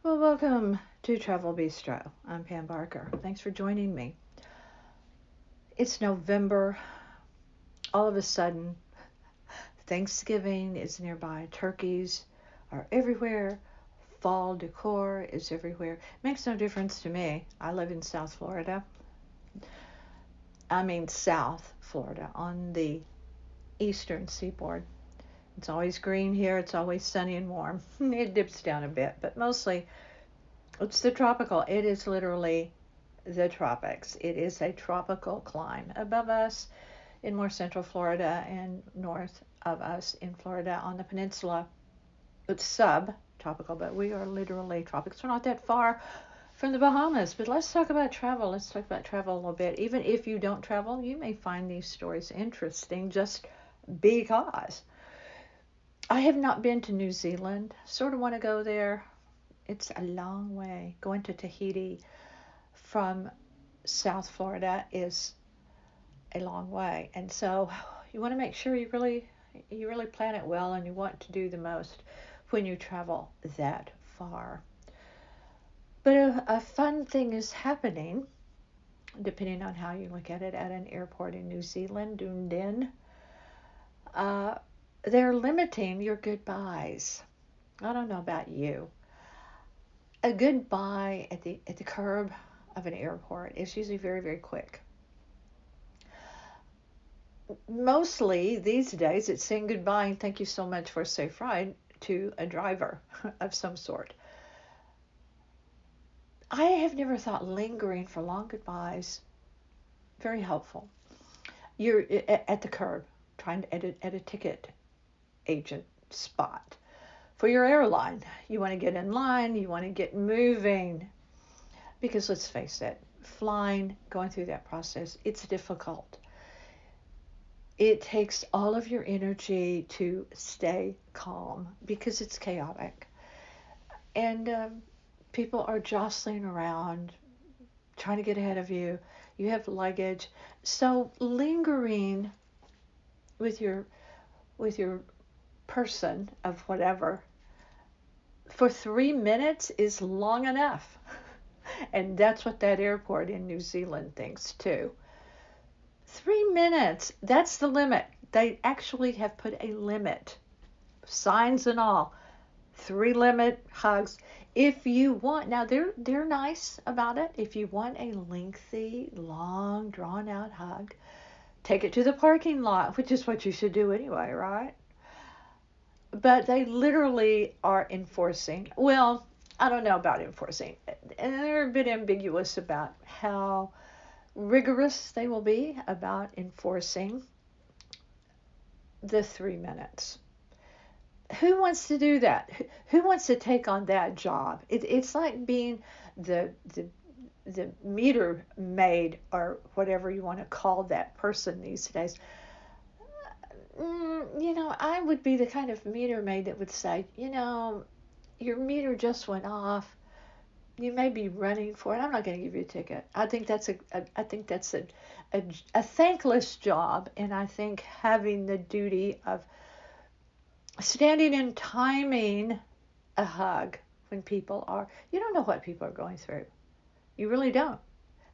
Well, welcome to Travel Bistro. I'm Pam Barker. Thanks for joining me. It's November. All of a sudden, Thanksgiving is nearby. Turkeys are everywhere. Fall decor is everywhere. Makes no difference to me. I live in South Florida. I mean, South Florida on the eastern seaboard. It's always green here. It's always sunny and warm. It dips down a bit, but mostly it's the tropical. It is literally the tropics. It is a tropical climate above us in more central Florida and north of us in Florida on the peninsula. It's subtropical, but we are literally tropics. We're not that far from the Bahamas. But let's talk about travel. Let's talk about travel a little bit. Even if you don't travel, you may find these stories interesting just because. I have not been to New Zealand. Sort of want to go there. It's a long way. Going to Tahiti from South Florida is a long way, and so you want to make sure you really plan it well, and you want to do the most when you travel that far. But a fun thing is happening, depending on how you look at it, at an airport in New Zealand, Dunedin. Uh, they're limiting your goodbyes. I don't know about you. A goodbye at the curb of an airport is usually very, very quick. Mostly these days it's saying goodbye and thank you so much for a safe ride to a driver of some sort. I have never thought lingering for long goodbyes very helpful. You're at the curb trying to edit at a ticket agent spot for your airline. You want to get in line, you want to get moving because let's face it, flying, going through that process, it's difficult. It takes all of your energy to stay calm because it's chaotic. And people are jostling around, trying to get ahead of you. You have luggage. So lingering with your person of whatever for 3 minutes is long enough. And that's what that airport in New Zealand thinks too. 3 minutes, that's the limit. They actually have put a limit, signs and all. Three limit hugs. If you want, now they're nice about it. If you want a lengthy, long, drawn out hug, take it to the parking lot, which is what you should do anyway, right? But they literally are enforcing. Well, I don't know about enforcing, and they're a bit ambiguous about how rigorous they will be about enforcing the 3 minutes. Who wants to do that? Who wants to take on that job? It's like being the the the meter maid or whatever you want to call that person these days. I would be the kind of meter maid that would say, your meter just went off. You may be running for it. I'm not going to give you a ticket. I think that's a thankless job, and I think having the duty of standing and timing a hug when people are, you don't know what people are going through. You really don't.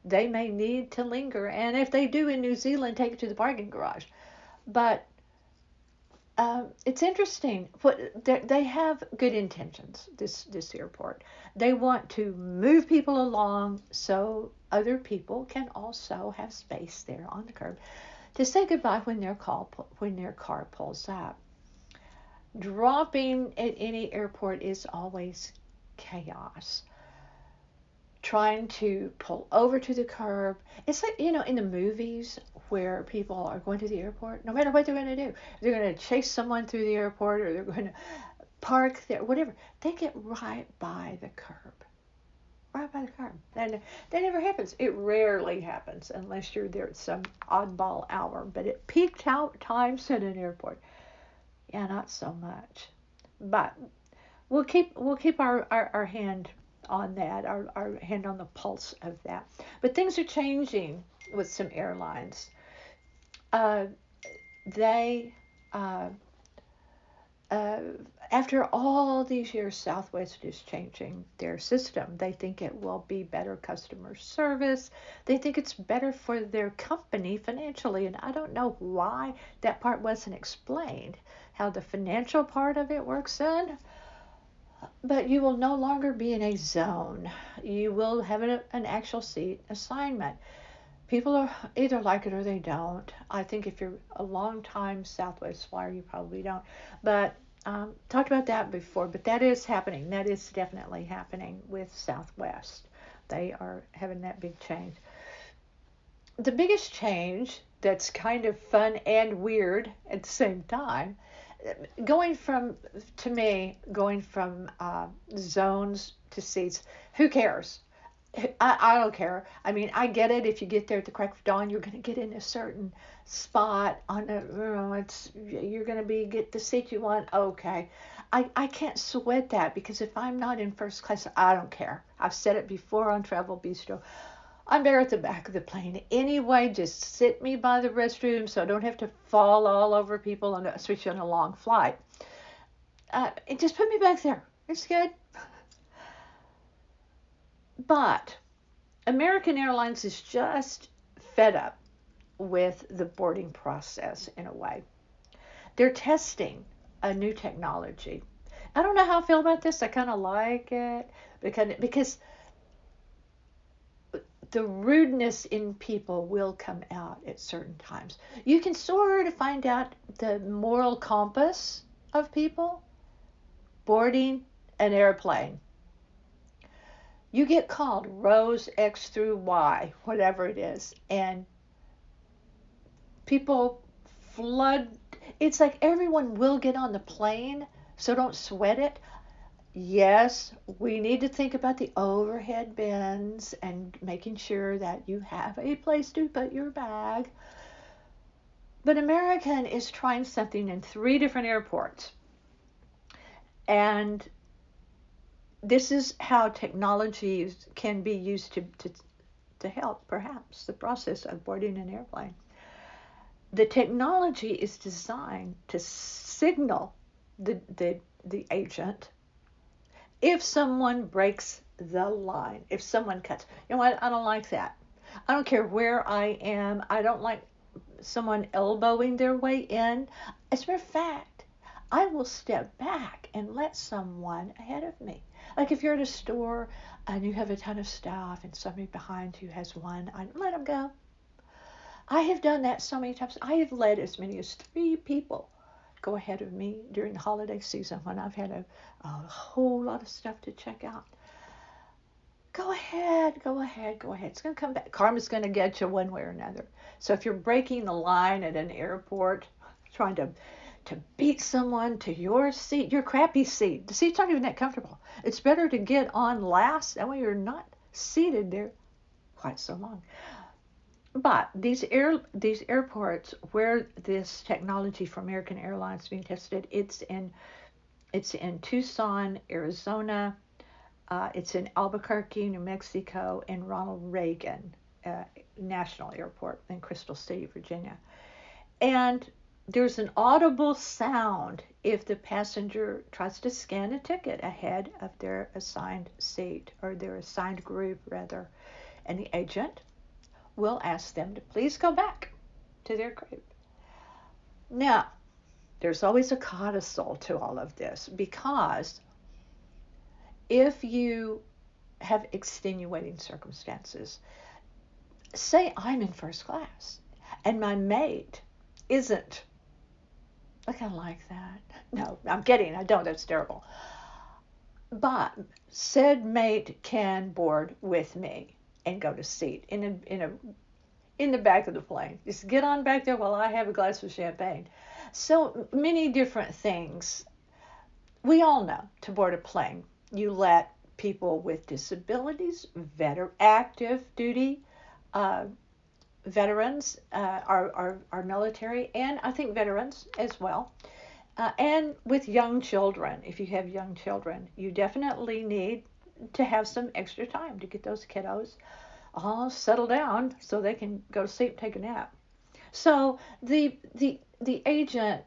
They may need to linger, and if they do in New Zealand, take it to the parking garage. But it's interesting. They have good intentions. This airport. They want to move people along so other people can also have space there on the curb to say goodbye when their car pulls up. Dropping at any airport is always chaos. Trying to pull over to the curb. It's like, in the movies where people are going to the airport, no matter what they're going to do, they're going to chase someone through the airport or they're going to park there, whatever. They get right by the curb. Right by the curb. And that never happens. It rarely happens unless you're there at some oddball hour. But at peak times at an airport, yeah, not so much. But we'll keep our hand on that, our hand on the pulse of that. But things are changing with some airlines. Uh, they uh, uh, After all these years, Southwest is changing their system. They think it will be better customer service. They think it's better for their company financially. And I don't know why that part wasn't explained, how the financial part of it works in. But you will no longer be in a zone. You will have an actual seat assignment. People are either like it or they don't. I think if you're a long time Southwest flyer, you probably don't. But talked about that before, but that is happening. That is definitely happening with Southwest. They are having that big change. The biggest change that's kind of fun and weird at the same time, to me, going from zones to seats, who cares? I don't care. I mean, I get it. If you get there at the crack of dawn, you're going to get in a certain spot on a, you're going to get the seat you want. Okay. I can't sweat that because if I'm not in first class, I don't care. I've said it before on Travel Bistro. I'm there at the back of the plane anyway. Just sit me by the restroom so I don't have to fall all over people, especially on a long flight. And just put me back there. It's good. But American Airlines is just fed up with the boarding process in a way. They're testing a new technology. I don't know how I feel about this. I kind of like it because the rudeness in people will come out at certain times. You can sort of find out the moral compass of people boarding an airplane. You get called rows X through Y, whatever it is, and people flood. It's like everyone will get on the plane, so don't sweat it. Yes, we need to think about the overhead bins and making sure that you have a place to put your bag. But American is trying something in 3 different airports. And this is how technology can be used to help, perhaps, the process of boarding an airplane. The technology is designed to signal the agent if someone breaks the line, if someone cuts. You know what? I don't like that. I don't care where I am. I don't like someone elbowing their way in. As a matter of fact, I will step back and let someone ahead of me. Like if you're at a store and you have a ton of staff and somebody behind you has one, I let them go. I have done that so many times. I have led as many as 3 people go ahead of me during the holiday season when I've had a whole lot of stuff to check out. Go ahead, go ahead, go ahead. It's going to come back. Karma's going to get you one way or another. So if you're breaking the line at an airport, trying to beat someone to your seat, your crappy seat, the seats aren't even that comfortable. It's better to get on last. That way you're not seated there quite so long. But these airports where this technology for American Airlines is being tested, it's in Tucson, Arizona, it's in Albuquerque, New Mexico, and Ronald Reagan National Airport in Crystal City, Virginia. And there's an audible sound if the passenger tries to scan a ticket ahead of their assigned seat, or their assigned group rather, and the agent will ask them to please go back to their group. Now, there's always a codicil to all of this, because if you have extenuating circumstances, say I'm in first class and my mate isn't, I kind of like that. No, I'm kidding. I don't. That's terrible. But said mate can board with me and go to seat in the back of the plane. Just get on back there while I have a glass of champagne. So many different things. We all know to board a plane, you let people with disabilities, active duty veterans, our military, and I think veterans as well, and with young children. If you have young children, you definitely need to have some extra time to get those kiddos all settle down so they can go to sleep and take a nap. So the agent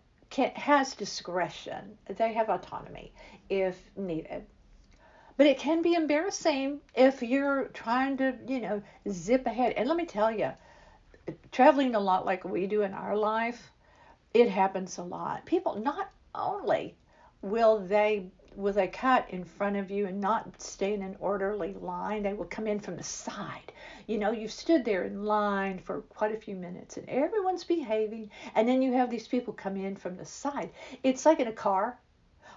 has discretion. They have autonomy if needed. But it can be embarrassing if you're trying to, zip ahead. And let me tell you, traveling a lot like we do in our life, it happens a lot. People not only will they cut in front of you and not stay in an orderly line, they will come in from the side. You've stood there in line for quite a few minutes and everyone's behaving, and then you have these people come in from the side. It's like in a car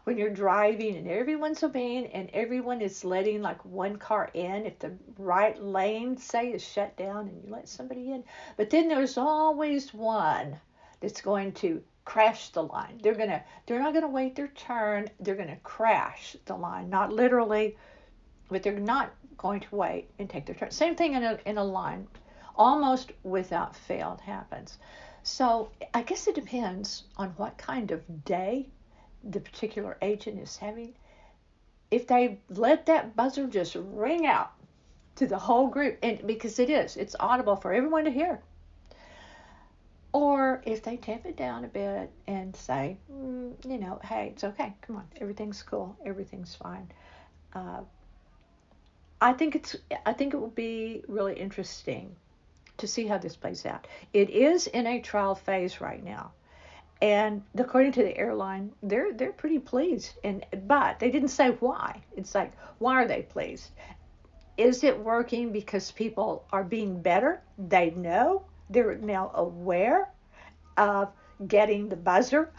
when you're driving and everyone's obeying and everyone is letting like one car in if the right lane, say, is shut down and you let somebody in. But then there's always one that's going to crash the line. They're not gonna wait their turn. They're gonna crash the line, not literally, but they're not going to wait and take their turn. Same thing in a line, almost without fail, it happens. So I guess it depends on what kind of day the particular agent is having. If they let that buzzer just ring out to the whole group, and because it's audible for everyone to hear. Or if they tamp it down a bit and say, hey, it's okay, come on, everything's cool, everything's fine. I think it will be really interesting to see how this plays out. It is in a trial phase right now. And according to the airline, they're pretty pleased. But they didn't say why. It's like, why are they pleased? Is it working because people are being better? They know. They're now aware of getting the buzzer.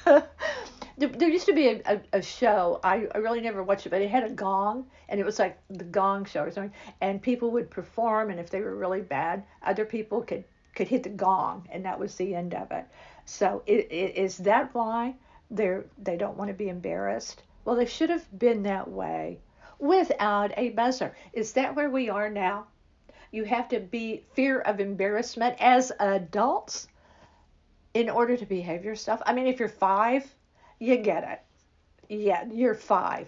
There used to be a show, I really never watched it, but it had a gong, and it was like the Gong Show or something, and people would perform, and if they were really bad, other people could hit the gong, and that was the end of it. So is that why they don't want to be embarrassed? Well, they should have been that way without a buzzer. Is that where we are now? You have to be fear of embarrassment as adults in order to behave yourself. I mean, if you're 5, you get it. Yeah, you're 5.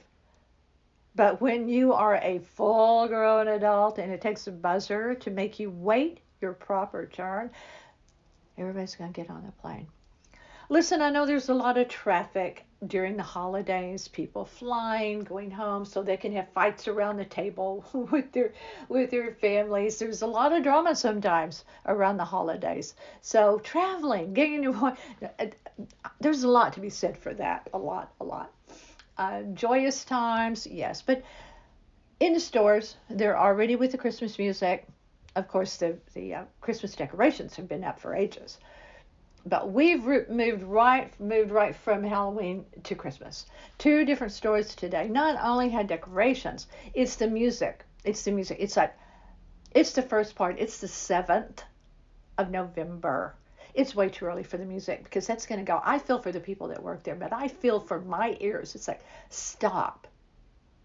But when you are a full-grown adult and it takes a buzzer to make you wait your proper turn, everybody's going to get on the plane. Listen, I know there's a lot of traffic during the holidays, people flying, going home so they can have fights around the table with their families. There's a lot of drama sometimes around the holidays. So traveling, there's a lot to be said for that. A lot. Joyous times, yes. But in the stores, they're already with the Christmas music. Of course, the Christmas decorations have been up for ages. But we've moved right from Halloween to Christmas. 2 different stores today not only had decorations, it's the music. It's like, it's the first part. It's the 7th of November. It's way too early for the music because that's going to go. I feel for the people that work there, but I feel for my ears. It's like, stop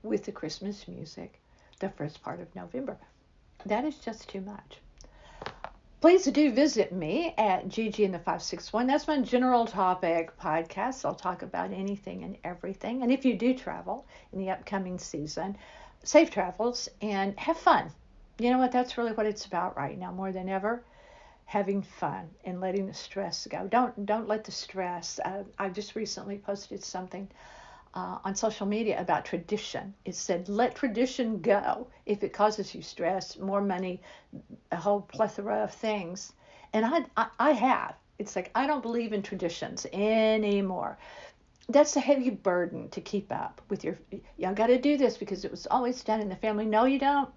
with the Christmas music the first part of November. That is just too much. Please do visit me at Gigi and the 561. That's my general topic podcast. I'll talk about anything and everything. And if you do travel in the upcoming season, safe travels and have fun. You know what? That's really what it's about right now, more than ever. Having fun and letting the stress go. Don't let the stress. I just recently posted something on social media about tradition. It said, let tradition go if it causes you stress, more money, a whole plethora of things. And I have. It's like, I don't believe in traditions anymore. That's a heavy burden to keep up with your, got to do this because it was always done in the family. No, you don't.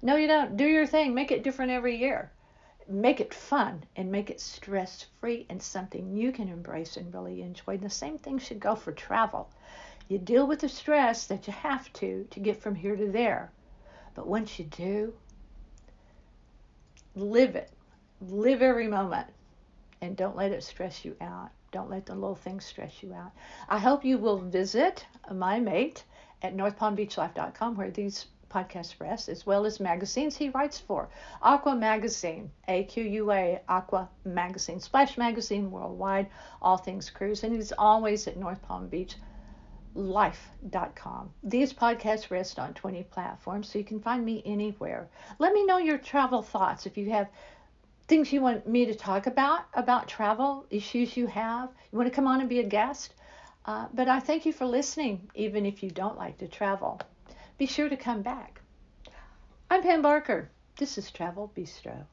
No, you don't. Do your thing. Make it different every year. Make it fun and make it stress-free and something you can embrace and really enjoy. And the same thing should go for travel. You deal with the stress that you have to get from here to there. But once you do, live it. Live every moment. And don't let it stress you out. Don't let the little things stress you out. I hope you will visit my mate at northpalmbeachlife.com where these podcast rest, as well as magazines he writes for. Aqua Magazine, AQUA, Aqua Magazine, Splash Magazine worldwide, all things cruise, and he's always at northpalmbeachlife.com. These podcasts rest on 20 platforms, so you can find me anywhere. Let me know your travel thoughts if you have things you want me to talk about travel, issues you have. You want to come on and be a guest? But I thank you for listening, even if you don't like to travel. Be sure to come back. I'm Pam Barker. This is Travel Bistro.